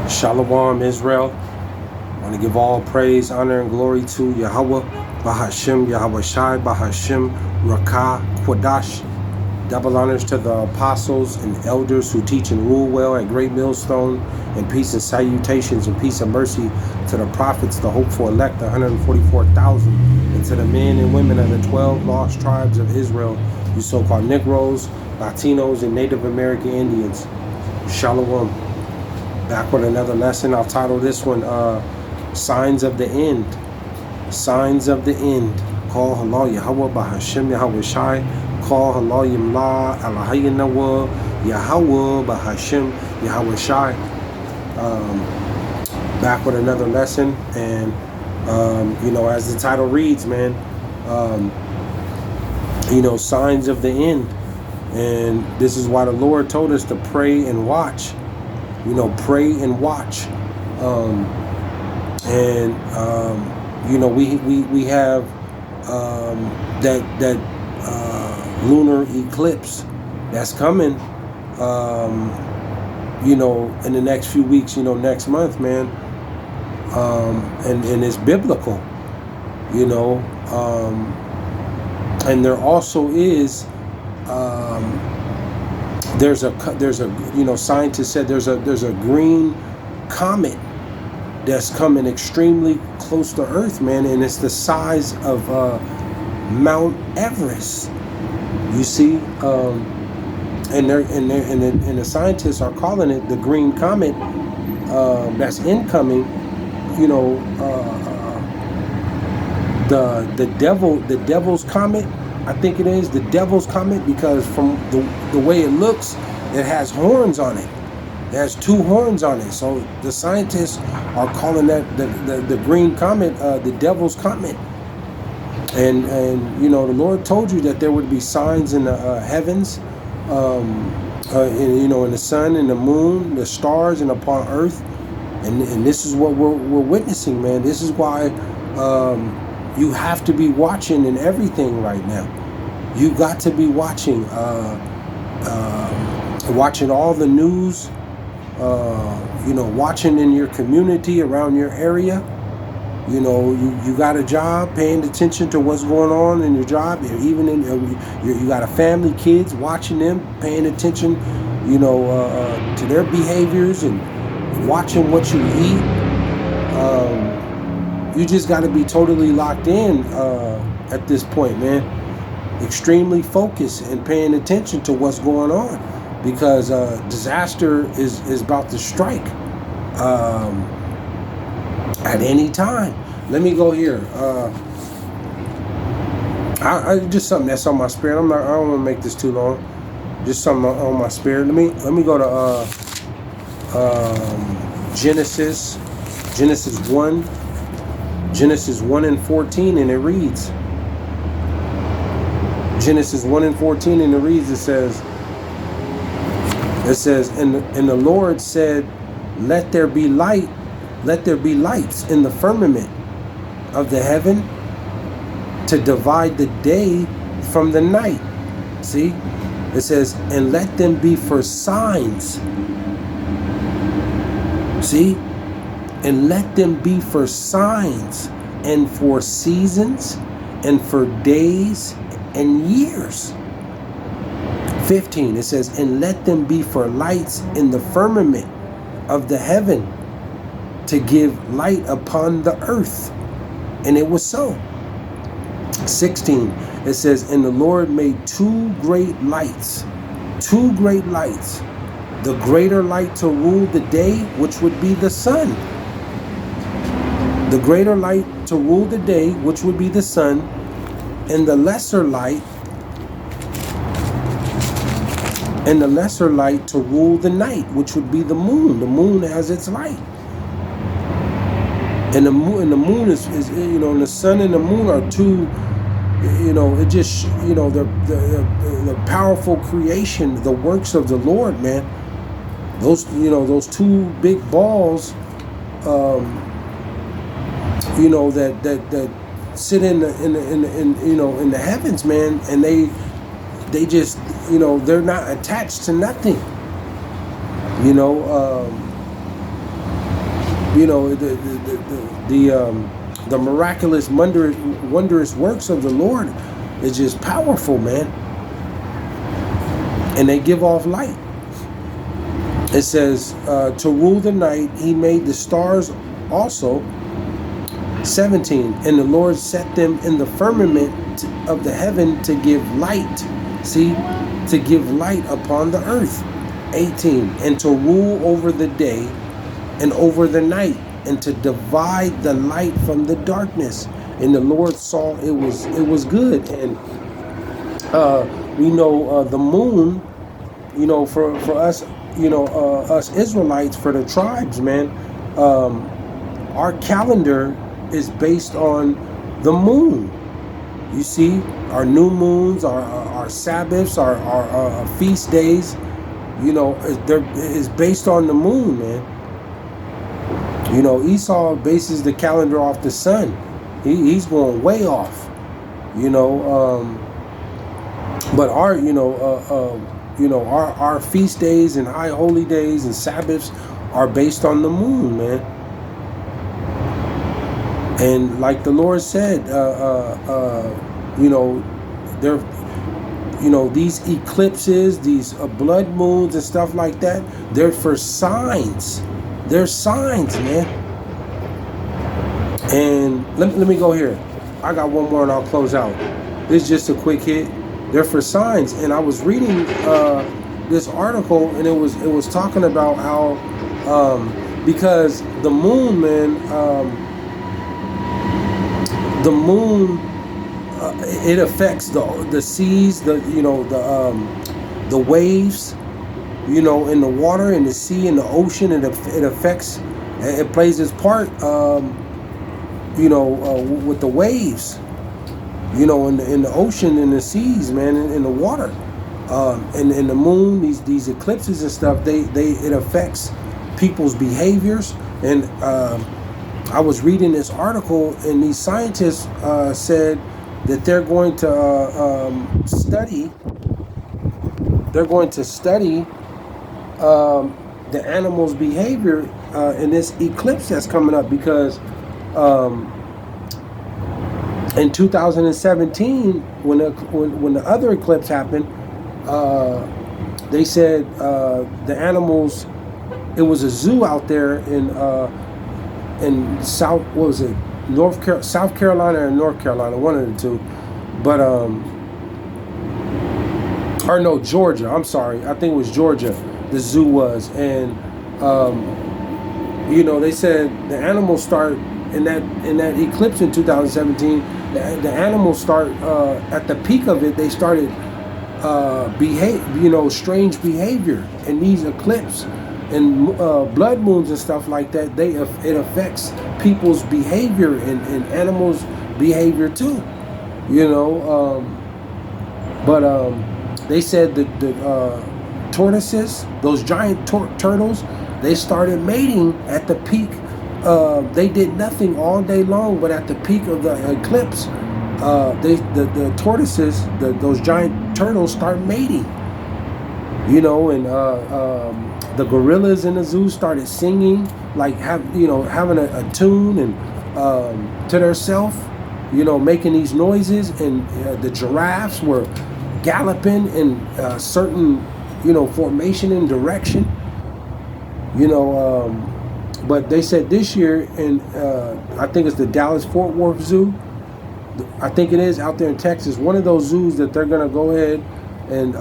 Shalom, Israel. I want to give all praise, honor, and glory to Yahawah, BASHAM, YAHAWAHSHI, BASHAM, Rakah, Quadash. Double honors to the apostles and elders who teach and rule well at Great Millstone, and peace and salutations and peace and mercy to the prophets, the hopeful elect, the 144,000, and to the men and women of the 12 lost tribes of Israel, you so-called Negroes, Latinos, and Native American Indians. Shalom. Back with another lesson. I'll title this one, Signs of the End. Signs of the End. Call halal Yahawah, BASHAM, YAHAWAHSHI. Call halal Yimla, Alahayanawa, Yahawah, BASHAM, YAHAWAHSHI. Back with another lesson. And, as the title reads, man, signs of the end. And this is why the Lord told us to pray and watch. Pray and watch. We have that lunar eclipse that's coming, in the next few weeks, next month, man. And it's biblical, and there also is, there's a scientists said there's a green comet that's coming extremely close to Earth, man, and it's the size of Mount Everest. You see, and the scientists are calling it the green comet that's incoming. The devil's comet. I think it is the devil's comet, because from the way it looks, it has horns on it. It has two horns on it. So the scientists are calling that the green comet the devil's comet. And the Lord told you that there would be signs in the heavens, in the sun and the moon, the stars, and upon earth. And this is what we're witnessing, man. This is why you have to be watching in everything right now. You got to be watching, watching all the news, watching in your community, around your area. You got a job, paying attention to what's going on in your job. Even you got a family, kids, watching them, paying attention, to their behaviors and watching what you eat. You just got to be totally locked in at this point, man. Extremely focused and paying attention to what's going on, because disaster is about to strike at any time. Let me go here. I just something that's on my spirit. I don't want to make this too long. Just something on my spirit. Let me go to Genesis 1 and 14, and it reads, Genesis 1 and 14, and it reads, it says, and the Lord said, let there be lights in the firmament of the heaven to divide the day from the night. See, it says, and let them be for signs. See, and let them be for signs, and for seasons, and for days and years. 15, it says, and let them be for lights in the firmament of the heaven to give light upon the earth. And it was so. 16, it says, and the Lord made two great lights, the greater light to rule the day, which would be the sun. The greater light to rule the day, which would be the sun, and the lesser light to rule the night, which would be the moon. The moon has its light. And the moon is and the sun and the moon are two, it just, the powerful creation, the works of the Lord, man. Those, those two big balls, that sit in the heavens, man, and they just, they're not attached to nothing. You know, the miraculous, wondrous works of the Lord is just powerful, man. And they give off light. It says, to rule the night, he made the stars also. 17, and the Lord set them in the firmament of the heaven to give light. See, to give light upon the earth. 18, and to rule over the day and over the night, and to divide the light from the darkness. And the Lord saw it was good. And we know the moon, you know, for us, you know, us Israelites, for the tribes, man, our calendar is based on the moon. You see, our new moons, our Sabbaths, our feast days, you know, is based on the moon, man. You know, Esau bases the calendar off the sun. He's going way off, you know. But our, you know, our feast days and high holy days and Sabbaths are based on the moon, man. And like the Lord said, you know, there, you know, these eclipses, these blood moons and stuff like that, they're for signs. They're signs, man. And let me go here. I got one more and I'll close out. This is just a quick hit. They're for signs. And I was reading this article, and it was talking about how because the moon, man, the moon, it affects the seas, the waves, you know, in the water, in the sea, in the ocean. It affects, it plays its part, you know, with the waves, you know, in the ocean, in the seas, man, in the water, and in the moon, these eclipses and stuff, it affects people's behaviors. And I was reading this article, and these scientists said that they're going to study. They're going to study the animals' behavior in this eclipse that's coming up, because in 2017, when the other eclipse happened, they said the animals. It was a zoo out there in South, what was it, South Carolina or North Carolina, one of the two, but or no, Georgia. I'm sorry, I think it was Georgia. The zoo was, and you know, they said the animals start in that eclipse in 2017. The animals start at the peak of it. They started strange behavior in these eclipses. And blood moons and stuff like that, it affects people's behavior and animals' behavior too, you know. But they said that the tortoises, those giant turtles, they started mating at the peak. They did nothing all day long, but at the peak of the eclipse, the tortoises, those giant turtles, start mating. You know, and the gorillas in the zoo started singing, like having a tune and to theirself, you know, making these noises. And the giraffes were galloping in certain, you know, formation and direction. You know, but they said this year, in I think it's the Dallas-Fort Worth Zoo. I think it is, out there in Texas. One of those zoos that they're gonna go ahead and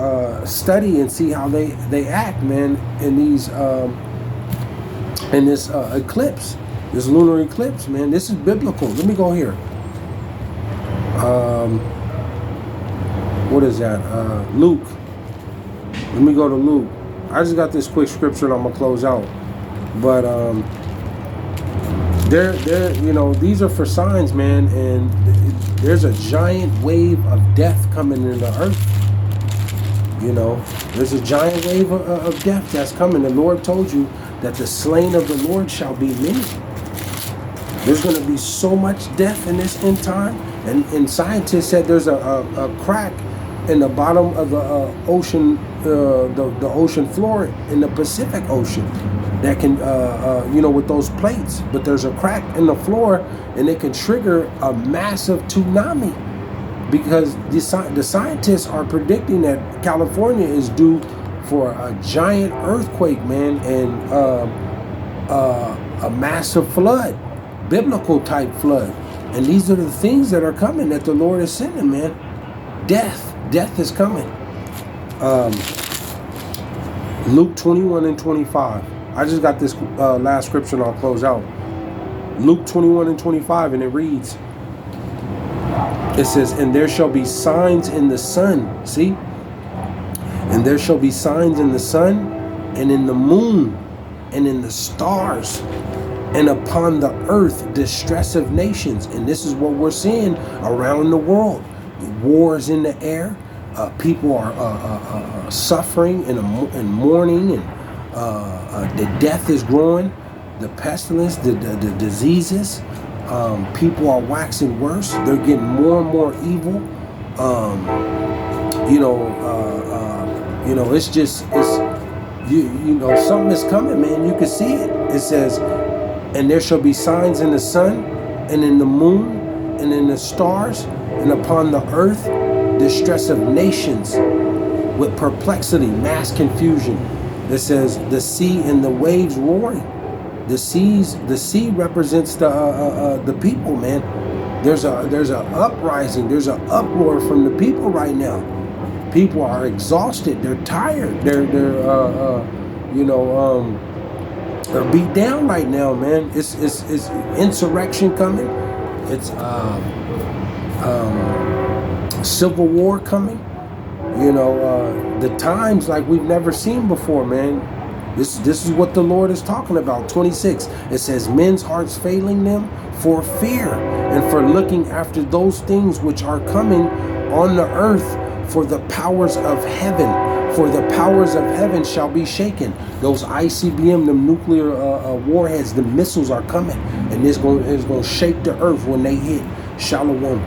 study and see how they act, man, in these in this eclipse, this lunar eclipse, man. This is biblical. Let me go here. What is that? Luke. Let me go to Luke. I just got this quick scripture and I'm gonna close out. But they're you know, these are for signs, man, and there's a giant wave of death coming in the earth. You know, there's a giant wave of death that's coming. The Lord told you that the slain of the Lord shall be many. There's going to be so much death in this end time. And scientists said there's a crack in the bottom of the ocean, the ocean floor in the Pacific Ocean. that can, with those plates. But there's a crack in the floor, and it can trigger a massive tsunami, because the scientists are predicting that California is due for a giant earthquake, man, and a massive flood, biblical type flood. And these are the things that are coming, that the Lord is sending, man. Death is coming. Luke 21 and 25. I just got this last scripture and I'll close out. Luke 21 and 25, and it reads, it says, and there shall be signs in the sun. See? And there shall be signs in the sun, and in the moon, and in the stars, and upon the earth distress of nations. And this is what we're seeing around the world. Wars in the air. People are suffering and mourning, and the death is growing. The pestilence, the diseases. People are waxing worse. They're getting more and more evil. It's something is coming, man. You can see it. It says, and there shall be signs in the sun, and in the moon, and in the stars, and upon the earth distress of nations, with perplexity, mass confusion. It says, the sea and the waves roaring. The sea represents the people, man. There's a uprising. There's an uproar from the people right now. People are exhausted. They're tired. They're beat down right now, man. It's insurrection coming. It's civil war coming. The times like we've never seen before, man. This is what the Lord is talking about. 26. It says, men's hearts failing them for fear, and for looking after those things which are coming on the earth. For the powers of heaven shall be shaken. Those ICBM, the nuclear warheads, the missiles are coming, and it's going to shake the earth when they hit. Shalom.